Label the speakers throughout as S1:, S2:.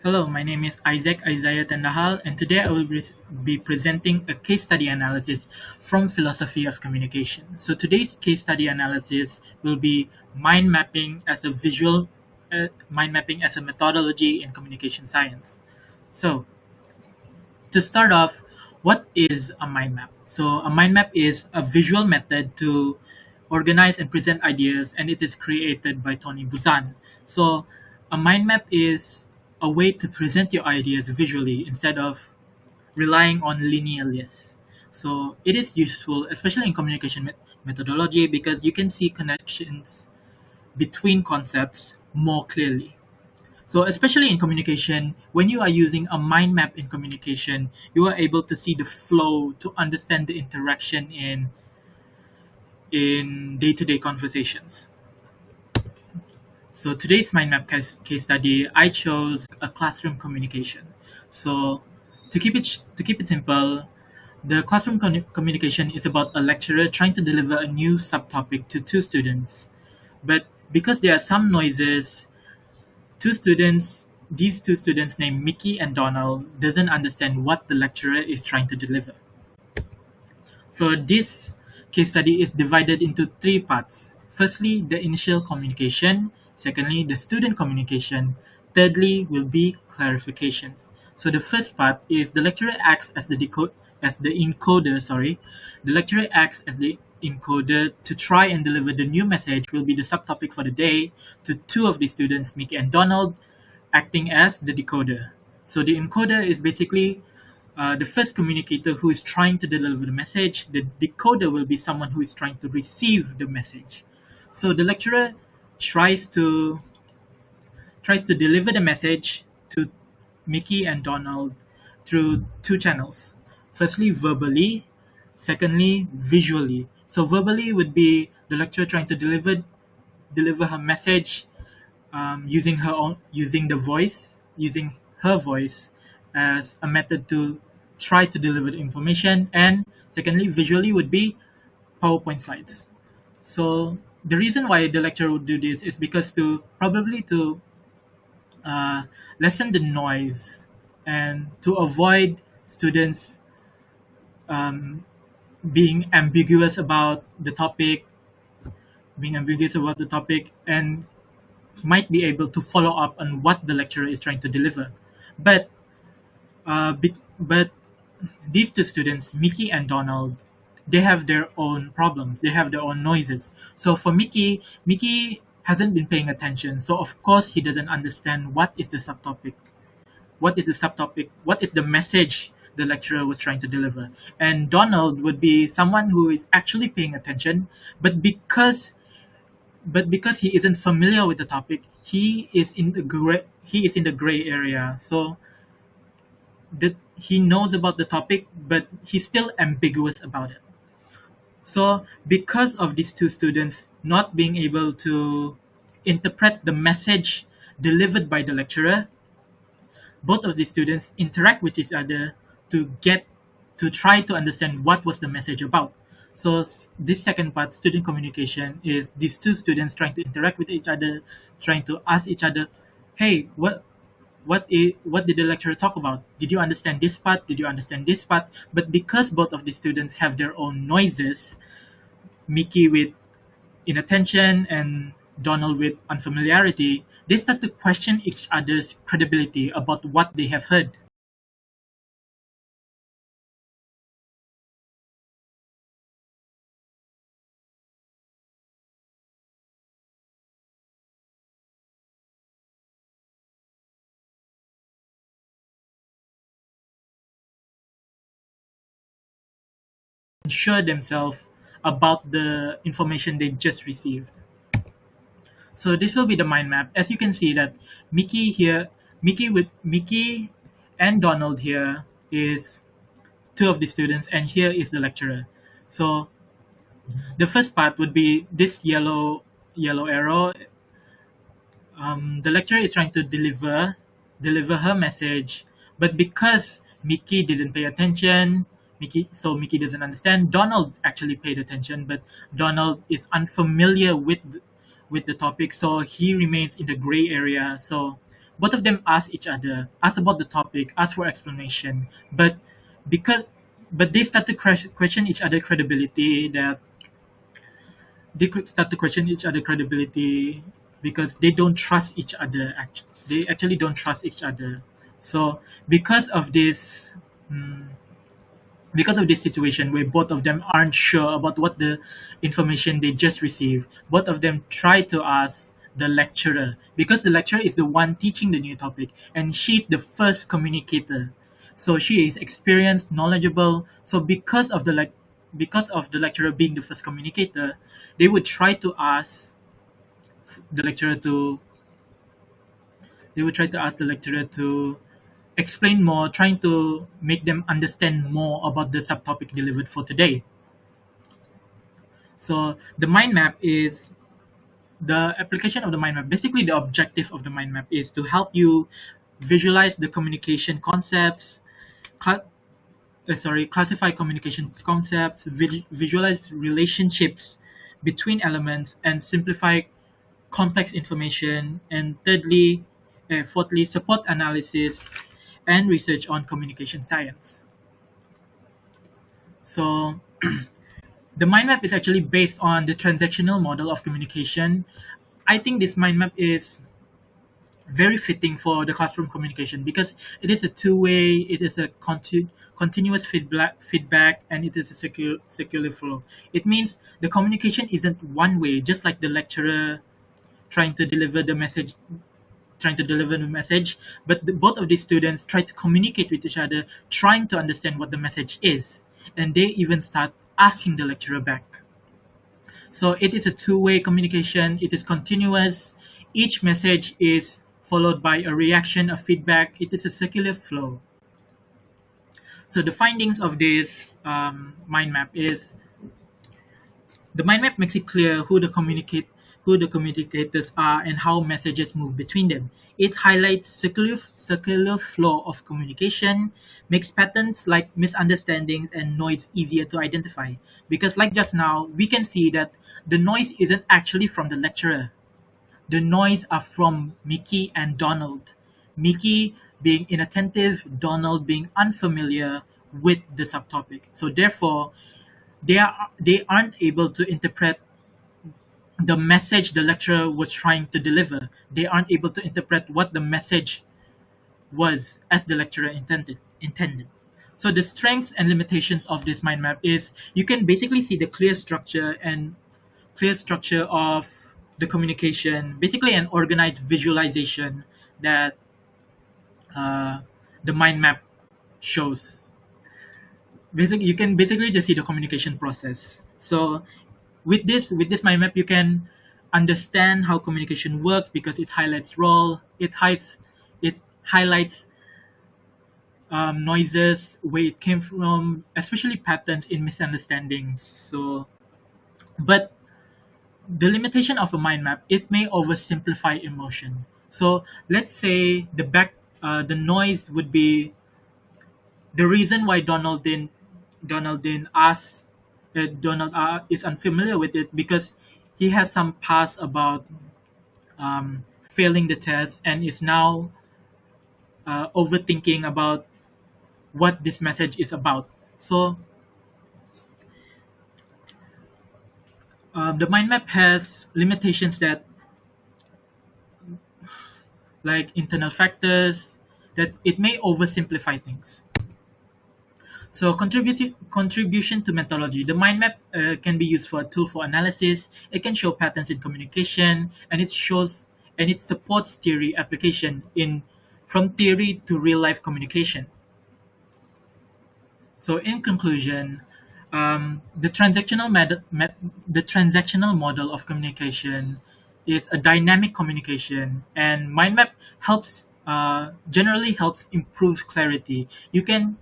S1: Hello, my name is Isaac Isaiah Tendahal, and today I will be presenting a case study analysis from Philosophy of Communication. So today's case study analysis will be mind mapping as a methodology in communication science. So to start off, what is a mind map? So a mind map is a visual method to organize and present ideas, and it is created by Tony Buzan. So a mind map is a way to present your ideas visually instead of relying on linear lists. So it is useful, especially in communication methodology, because you can see connections between concepts more clearly. So especially in communication, when you are using a mind map in communication, you are able to see the flow to understand the interaction in day-to-day conversations. So today's mind map case study, I chose a classroom communication. So to keep it simple, the classroom communication is about a lecturer trying to deliver a new subtopic to two students. But because there are some noises, these two students named Mickey and Donald doesn't understand what the lecturer is trying to deliver. So this case study is divided into three parts. Firstly, the initial communication. Secondly, the student communication. Thirdly, will be clarifications. So the first part is the lecturer acts as the encoder. Sorry, the lecturer acts as the encoder to try and deliver the new message. Will be the subtopic for the day to two of the students, Mickey and Donald, acting as the decoder. So the encoder is basically the first communicator who is trying to deliver the message. The decoder will be someone who is trying to receive the message. So the lecturer tries to deliver the message to Mickey and Donald through two channels. Firstly, verbally. Secondly, visually. So verbally would be the lecturer trying to deliver her message using her voice as a method to try to deliver the information. And secondly, visually would be PowerPoint slides. So the reason why the lecturer would do this is because to uh, lessen the noise and to avoid students um, being ambiguous about the topic, and might be able to follow up on what the lecturer is trying to deliver. But but these two students, Mickey and Donald, they have their own problems. They have their own noises. So for Mickey hasn't been paying attention. So of course he doesn't understand what is the subtopic. What is the message the lecturer was trying to deliver. And Donald would be someone who is actually paying attention, but because he isn't familiar with the topic, he is in the gray area. So that he knows about the topic, but he's still ambiguous about it. So because of these two students not being able to interpret the message delivered by the lecturer, both of these students interact with each other to try to understand what was the message about. So this second part, student communication, is these two students trying to interact with each other, trying to ask each other, "Hey, what did the lecturer talk about? Did you understand this part? Did you understand this part?" But because both of the students have their own noises, Mickey with inattention and Donald with unfamiliarity, they start to question each other's credibility about what they have heard. Sure themselves about the information they just received. So this will be the mind map. As you can see that Mickey here, Mickey and Donald here is two of the students, and here is the lecturer. So the first part would be this yellow arrow. The lecturer is trying to deliver her message, but because Mickey didn't pay attention, Mickey doesn't understand. Donald actually paid attention, but Donald is unfamiliar with the topic, so he remains in the gray area. So both of them ask about the topic, ask for explanation, but because but they start to question each other credibility, that they could start to question each other credibility because they don't trust each other. They actually don't trust each other. So because of this, mm, because of this situation where both of them aren't sure about what the information they just received, both of them try to ask the lecturer, because the lecturer is the one teaching the new topic and she's the first communicator. So she is experienced, knowledgeable. So because of the lecturer being the first communicator, they would try to ask the lecturer to explain more, trying to make them understand more about the subtopic delivered for today. So the mind map is the application of the mind map. Basically, the objective of the mind map is to help you visualize the communication concepts, classify communication concepts, visualize relationships between elements, and simplify complex information. And fourthly, support analysis and research on communication science. So the mind map is actually based on the transactional model of communication. I think this mind map is very fitting for the classroom communication because it is a two-way, it is a continuous feedback, and it is a circular flow. It means the communication isn't one way, just like the lecturer trying to deliver the message, but both of these students try to communicate with each other, trying to understand what the message is, and they even start asking the lecturer back. So it is a two-way communication. It is continuous. Each message is followed by a reaction, a feedback. It is a circular flow. So the findings of this mind map is, the mind map makes it clear who the communicators are and how messages move between them. It highlights circular flow of communication, makes patterns like misunderstandings and noise easier to identify. Because like just now, we can see that the noise isn't actually from the lecturer. The noise are from Mickey and Donald. Mickey being inattentive, Donald being unfamiliar with the subtopic. So therefore, they aren't able to interpret the message the lecturer was trying to deliver. They aren't able to interpret what the message was as the lecturer intended. So the strengths and limitations of this mind map is, you can basically see the clear structure of the communication, basically an organized visualization that the mind map shows. You can basically just see the communication process. So with this mind map, you can understand how communication works because it highlights role, it highlights noises, where it came from, especially patterns in misunderstandings. So, but the limitation of a mind map, it may oversimplify emotion. So let's say the noise would be the reason why Donald didn't ask. Donald is unfamiliar with it because he has some past about failing the test and is now overthinking about what this message is about. So the mind map has limitations, that like internal factors, that it may oversimplify things. So contribution to methodology. The mind map can be used for a tool for analysis. It can show patterns in communication, and it supports theory application from theory to real life communication. So in conclusion, the transactional model of communication is a dynamic communication, and mind map generally helps improve clarity. You can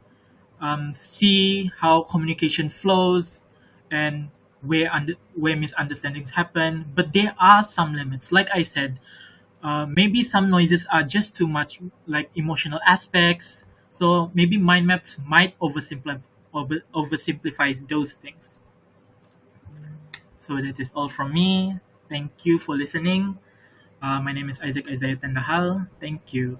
S1: see how communication flows and where misunderstandings happen, but there are some limits. Like I said, maybe some noises are just too much, like emotional aspects. So maybe mind maps might oversimplify those things. So that is all from me. Thank you for listening. My name is Isaac Isaiah Tendahal. Thank you.